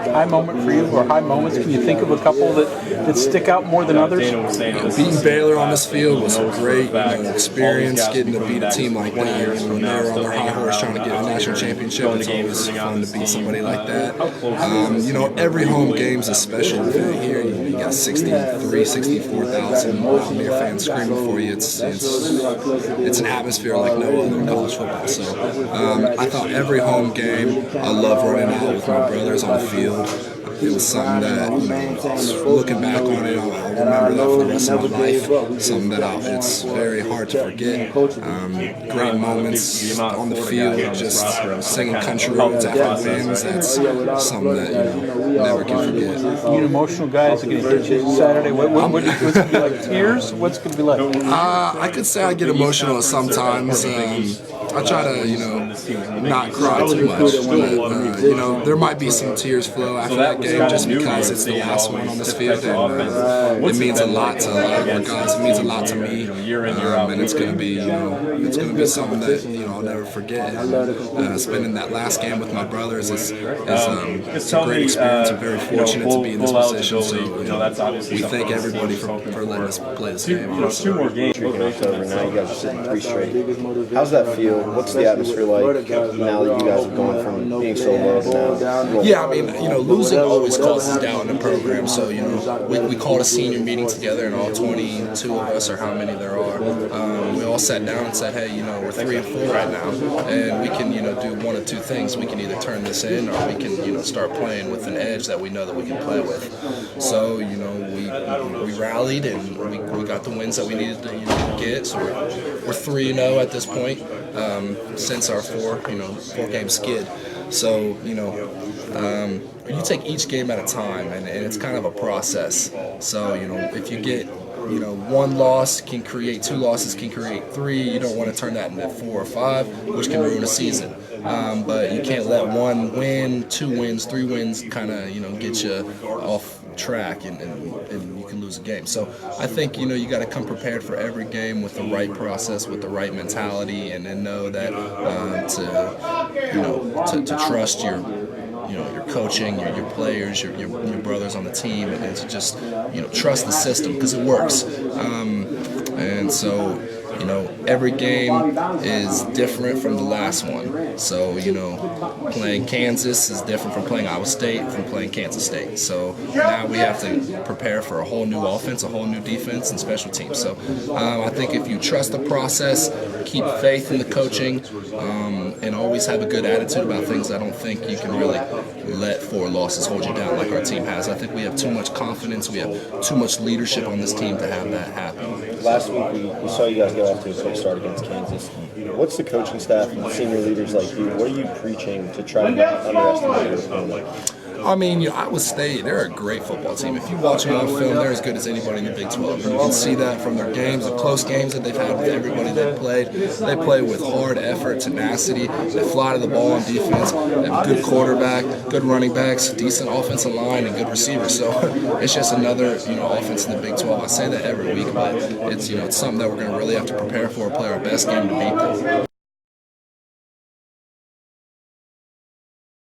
high moment for you, or high moments? Can you think of a couple that stick out more than others? Beating Baylor on this field was a great experience. Getting to beat a team like that when they were on their high horse trying to get a national championship, it's always fun to beat somebody like that. Every home game's a special event here. You got 64,000 Mountaineer fans screaming for you. It's an atmosphere like no other in college football. So I thought every home game, I love running out with my brothers on the field. It was something that, looking back on it, I'll remember that for the rest of my life. Something that it's very hard to forget. Great moments on the field, just singing country roads after wins. That's something that never can forget. You an emotional guy? Is it going to hit you Saturday? What's going to be like? Tears? What's going to be like? I could say I get emotional sometimes. I try to, not cry too much. But, there might be some tears flow after that game just because it's the last one on this field, and it means a lot to a lot of our guys. It means a lot to me, and it's going to be, something that I'll never forget. Spending that last game with my brothers is a great experience. I'm very fortunate to be in this position. So we thank everybody for letting us play this game. Two more games in October. Now you guys are sitting 3 straight. How's that feel? What's the atmosphere like now that you guys have gone from being so low to now? Yeah, losing always causes doubt in the program. So, we called a senior meeting together, and all 22 of us, or how many there are, we all sat down and said, hey, we're 3-4 right now, and we can, do one of two things. We can either turn this in, or we can, start playing with an edge that we know that we can play with. So, we rallied, and we got the wins that we needed to get. So we're 3-0 at this point since our 4-game skid. So, you take each game at a time, and it's kind of a process. So, if you get, one loss can create 2 losses, can create 3. You don't want to turn that into 4 or 5, which can ruin a season. But you can't let 1 win, 2 wins, 3 wins kind of, get you off track, and you can lose a game. So I think you got to come prepared for every game with the right process, with the right mentality, and then know that to trust your coaching, your players, your brothers on the team, and to just trust the system because it works. And so every game is different from the last one. So, playing Kansas is different from playing Iowa State, from playing Kansas State. So now we have to prepare for a whole new offense, a whole new defense, and special teams. So I think if you trust the process, keep faith in the coaching, and always have a good attitude about things, I don't think you can really let 4 losses hold you down like our team has. I think we have too much confidence. We have too much leadership on this team to have that happen. Last week we saw you guys get off to a quick start against Kansas. What's the coaching staff and senior leaders like you? What are you preaching to try to not underestimate your opponent? Iowa State, they're a great football team. If you watch them on film, they're as good as anybody in the Big 12. And you can see that from their games, the close games that they've had with everybody they've played. They play with hard effort, tenacity. They fly to the ball on defense. They have a good quarterback, good running backs, decent offensive line, and good receivers. So it's just another offense in the Big 12. I say that every week, but it's something that we're going to really have to prepare for, play our best game to beat them.